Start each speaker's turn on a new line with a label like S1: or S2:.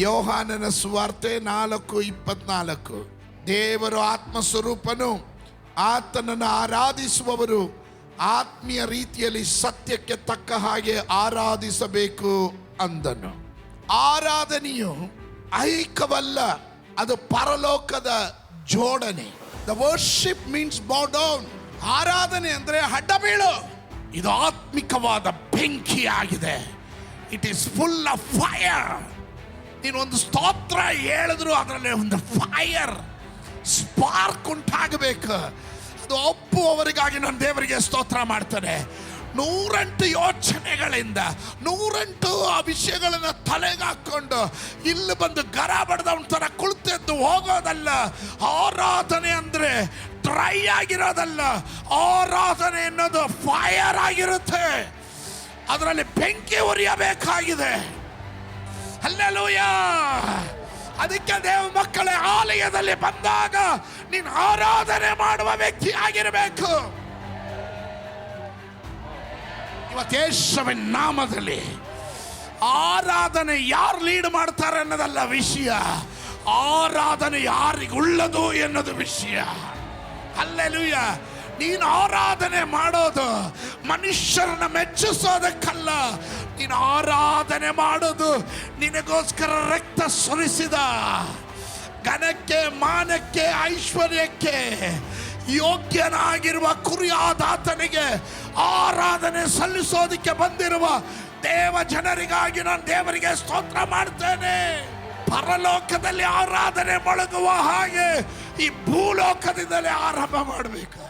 S1: ಯೋಹಾನನ ಸುವಾರ್ತೆ 4:24. ದೇವರು ಆತ್ಮಸ್ವರೂಪನು, ಆತನನ್ನು ಆರಾಧಿಸುವವರು ಆತ್ಮೀಯ ರೀತಿಯಲ್ಲಿ ಸತ್ಯಕ್ಕೆ ತಕ್ಕ ಹಾಗೆ ಆರಾಧಿಸಬೇಕು ಅಂದನು. ಆರಾಧನೆಯು ಐಕ್ಯವಲ್ಲ, ಅದು ಪರಲೋಕದ ಜೋಡಣೆ. The worship means bow down. ಆರಾಧನೆ ಅಂದ್ರೆ ಅಡ್ಡ ಬೀಳು. ಇದು ಆತ್ಮಿಕವಾದ ಬೆಂಕಿ ಆಗಿದೆ. It is full of fire. ನೀನೊಂದು ಸ್ತೋತ್ರ ಹೇಳಿದ್ರು ಅದರಲ್ಲಿ ಒಂದು ಫೈರ್, ಸ್ಪಾರ್ಕ್ ಉಂಟಾಗಬೇಕು. ಅದು ಒಪ್ಪುವವರಿಗಾಗಿ ನಾನು ದೇವರಿಗೆ ಸ್ತೋತ್ರ ಮಾಡ್ತೇನೆ. 108 ಯೋಚನೆಗಳಿಂದ 108 ಆ ವಿಷಯಗಳನ್ನ ತಲೆಗೆ ಹಾಕೊಂಡು ಇಲ್ಲಿ ಬಂದು ಗರ ಬಡ್ದವನ ತರ ಕುಳಿತೆದ್ದು ಹೋಗೋದಲ್ಲ. ಆರಾಧನೆ ಅಂದ್ರೆ ಡ್ರೈ ಆಗಿರೋದಲ್ಲ. ಆರಾಧನೆ ಅನ್ನೋದು ಫೈರ್ ಆಗಿರುತ್ತೆ. ಅದರಲ್ಲಿ ಬೆಂಕಿ ಉರಿಯಬೇಕಾಗಿದೆ. ಹಲ್ಲೆಲೂಯಾ. ಅದಕ್ಕೆ ದೇವ ಮಕ್ಕಳೇ, ಆಲಯದಲ್ಲಿ ಬಂದಾಗ ನೀನು ಆರಾಧನೆ ಮಾಡುವ ವ್ಯಕ್ತಿ ಆಗಿರಬೇಕು. ಇವತ್ತು ಯೇಸುವಿನ ನಾಮದಲ್ಲಿ ಆರಾಧನೆ ಯಾರು ಲೀಡ್ ಮಾಡ್ತಾರೆ ಅನ್ನೋದಲ್ಲ ವಿಷಯ, ಆರಾಧನೆ ಯಾರಿಗುಳ್ಳದು ಎನ್ನೋದು ವಿಷಯ. ಹಲ್ಲೆಲೂಯಾ. ನೀನು ಆರಾಧನೆ ಮಾಡೋದು ಮನುಷ್ಯರನ್ನ ಮೆಚ್ಚಿಸೋದಕ್ಕಲ್ಲ. ನೀನು ಆರಾಧನೆ ಮಾಡೋದು ನಿನಗೋಸ್ಕರ ರಕ್ತ ಸುರಿಸಿದ, ಘನಕ್ಕೆ, ಮಾನಕ್ಕೆ, ಐಶ್ವರ್ಯಕ್ಕೆ ಯೋಗ್ಯನಾಗಿರುವ ಕುರಿಯಾದಾತನಿಗೆ ಆರಾಧನೆ ಸಲ್ಲಿಸೋದಕ್ಕೆ ಬಂದಿರುವ ದೇವ ಜನರಿಗಾಗಿ ನಾನು ದೇವರಿಗೆ ಸ್ತೋತ್ರ ಮಾಡ್ತೇನೆ. ಪರಲೋಕದಲ್ಲಿ ಆರಾಧನೆ ಮೊಳಗುವ ಹಾಗೆ ಈ ಭೂಲೋಕದಿಂದಲೇ ಆರಂಭ ಮಾಡಬೇಕು.